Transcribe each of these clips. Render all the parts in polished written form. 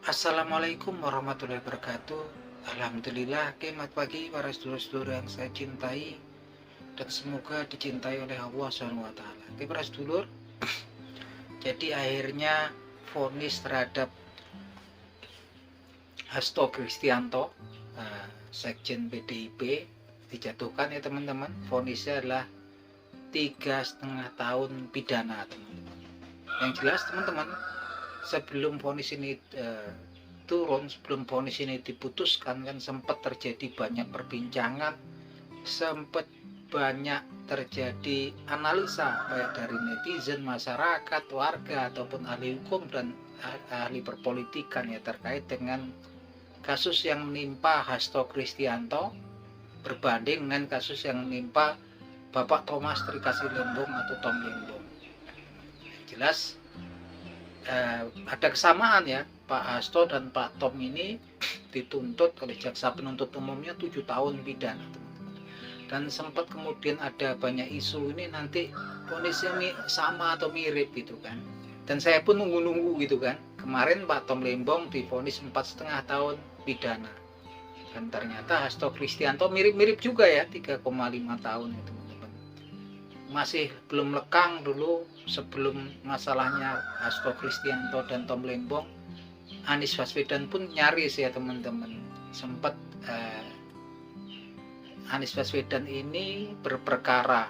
Assalamualaikum warahmatullahi wabarakatuh. Alhamdulillah, selamat pagi para sedulur-sedulur yang saya cintai dan semoga dicintai oleh Allah SWT. Oke para sedulur, jadi akhirnya vonis terhadap Hasto Kristianto, Sekjen PDIP, dijatuhkan ya teman-teman. Vonisnya adalah 3,5 tahun pidana teman-teman. Yang jelas teman-teman, sebelum vonis ini turun, sebelum vonis ini diputuskan, kan sempat terjadi banyak perbincangan, sempat banyak terjadi analisa baik dari netizen, masyarakat, warga ataupun ahli hukum dan ahli perpolitikan ya terkait dengan kasus yang menimpa Hasto Kristianto berbanding dengan kasus yang menimpa Bapak Thomas Trikasih Lembong atau Tom Lembong. Jelas ada kesamaan ya, Pak Hasto dan Pak Tom ini dituntut oleh jaksa penuntut umumnya 7 tahun pidana, dan sempat kemudian ada banyak isu ini nanti vonisnya sama atau mirip gitu kan, dan saya pun nunggu-nunggu gitu kan. Kemarin Pak Tom Lembong divonis 4,5 tahun pidana, dan ternyata Hasto Kristianto mirip-mirip juga ya, 3,5 tahun itu. Masih belum lekang dulu sebelum masalahnya Hasto Kristianto dan Tom Lembong, Anies Baswedan pun nyaris ya teman-teman. Sempat Anies Baswedan ini berperkara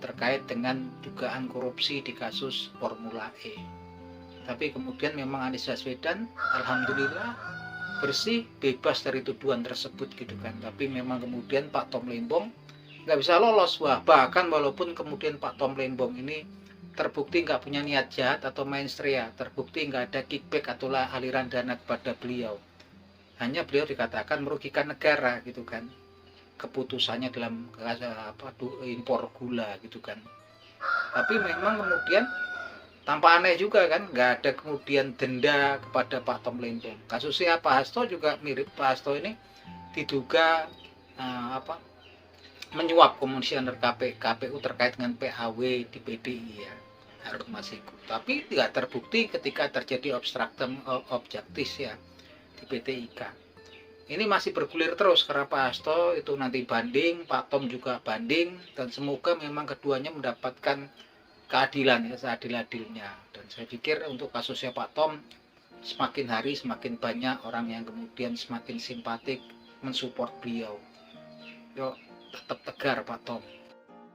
terkait dengan dugaan korupsi di kasus Formula E. Tapi kemudian memang Anies Baswedan alhamdulillah bersih, bebas dari tuduhan tersebut gitu kan. Tapi memang kemudian Pak Tom Lembong nggak bisa lolos. Wah, bahkan walaupun kemudian Pak Tom Lembong ini terbukti nggak punya niat jahat atau mensrea, terbukti nggak ada kickback atau aliran dana kepada beliau, hanya beliau dikatakan merugikan negara gitu kan, keputusannya dalam impor gula gitu kan. Tapi memang kemudian tanpa aneh juga kan, nggak ada kemudian denda kepada Pak Tom Lembong. Kasusnya Pak Hasto juga mirip. Pak Hasto ini diduga menyuap komisioner KPU terkait dengan PAW di PDI ya, Harun Masiku. Tapi tidak terbukti ketika terjadi obstruktum objektif ya di PT IKA. Ini masih bergulir terus karena Pak Hasto itu nanti banding, Pak Tom juga banding, dan semoga memang keduanya mendapatkan keadilan ya, seadil-adilnya. Dan saya pikir untuk kasusnya Pak Tom, semakin hari semakin banyak orang yang kemudian semakin simpatik mensupport beliau. Yuk, tetap tegar Pak Tom.